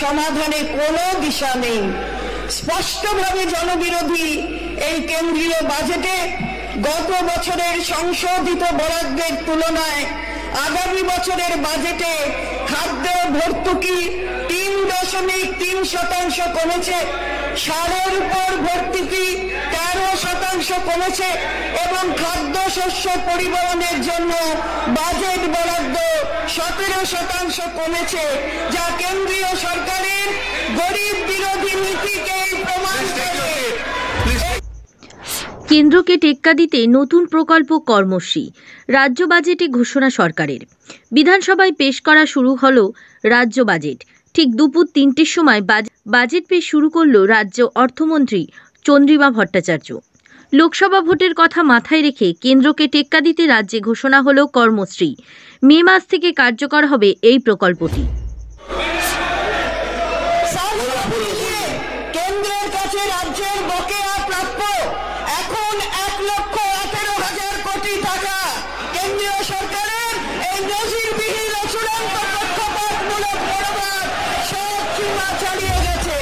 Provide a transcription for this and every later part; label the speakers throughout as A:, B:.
A: সমাধানে কোনো দিশা নেই। স্পষ্টভাবে জনবিরোধী এই কেন্দ্রীয় বাজেটে গত বছরের সংশোধিত বরাদ্দের তুলনায় আগামী বছরের বাজেটে খাদ্য ভর্তুকি 3.3% কমেছে, সারের উপর ভর্তুকি 13% কমেছে এবং খাদ্যশস্য পরিবহনের জন্য বাজেট বরাদ্দ 17% কমেছে, যা কেন্দ্রীয় সরকারের গরিব বিরোধী নীতিকে প্রমাণ করে।
B: কেন্দ্রকে টেক্কা দিতে নতুন প্রকল্প কর্মসূচি রাজ্য বাজেটে ঘোষণা সরকারের। বিধানসভায় পেশ করা শুরু হলো রাজ্য বাজেট। ঠিক দুপুর 3টের সময় বাজেট পেশ শুরু করল রাজ্য অর্থমন্ত্রী চন্দ্রিমা ভট্টাচার্য। লোকসভা ভোটের কথা মাথায় রেখে কেন্দ্রকে টেক্কা দিতে রাজ্যে ঘোষণা হলো কর্মসূচি। মে মাস থেকে কার্যকর হবে এই প্রকল্পটি।
A: কেন্দ্রের কাছে রাজ্যের বকেয়া প্রাপ্য এখন 1,18,000 কোটি টাকা। কেন্দ্রীয় সরকারের এই নজিরবিহীন চূড়ান্ত পক্ষপাতমূলক বরাবর সব সীমা ছাড়িয়ে গেছে।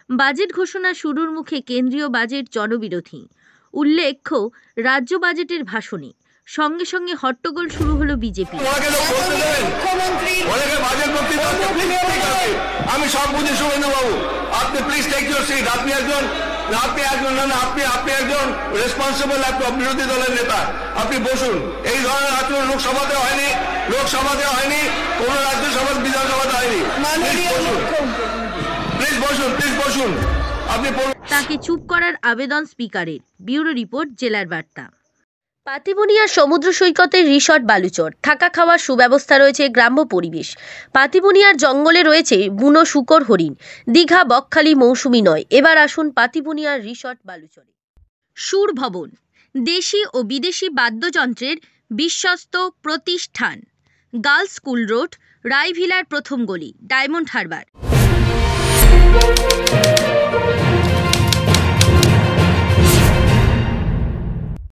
B: বাজেট ঘোষণা শুরুর মুখে কেন্দ্রীয় বাজেট জনবিরোধী। উল্লেখ্য, রাজ্য বাজেটের ভাষণে সঙ্গে সঙ্গে হট্টগোল শুরু হলো বিজেপি।
C: আমি সব বুঝি শুভেন্দু বাবু, আপনি প্লিজ টেক ইউর সিট। আপনি একজন রেসপন্সিবল বিরোধী দলের নেতা, আপনি বসুন। এই ধরনের আচরণ লোকসভাতে হয়নি, কোন রাজ্যসভা বিধানসভাতে হয়নি। প্লিজ বসুন। আপনি
B: তাকে চুপ করার আবেদন স্পিকারের। ব্যুরো রিপোর্ট, জেলার বার্তা। পাতিবুনিয়ার সমুদ্র সৈকতের রিসর্ট বালুচর, থাকা খাওয়ার সুব্যবস্থা রয়েছে, গ্রাম্য পরিবেশ। পাতিবুনিয়ার জঙ্গলে রয়েছে বুনো শূকর হরিণ। দীঘা বকখালি মৌসুমি নয়, এবার আসুন পাতিবুনিয়ার রিসর্ট বালুচরে। সুর ভবন, দেশি ও বিদেশি বাদ্যযন্ত্রের বিশ্বস্ত প্রতিষ্ঠান। গার্লস স্কুল রোড, রায়ভিলার প্রথম গলি, ডায়মন্ড হারবার।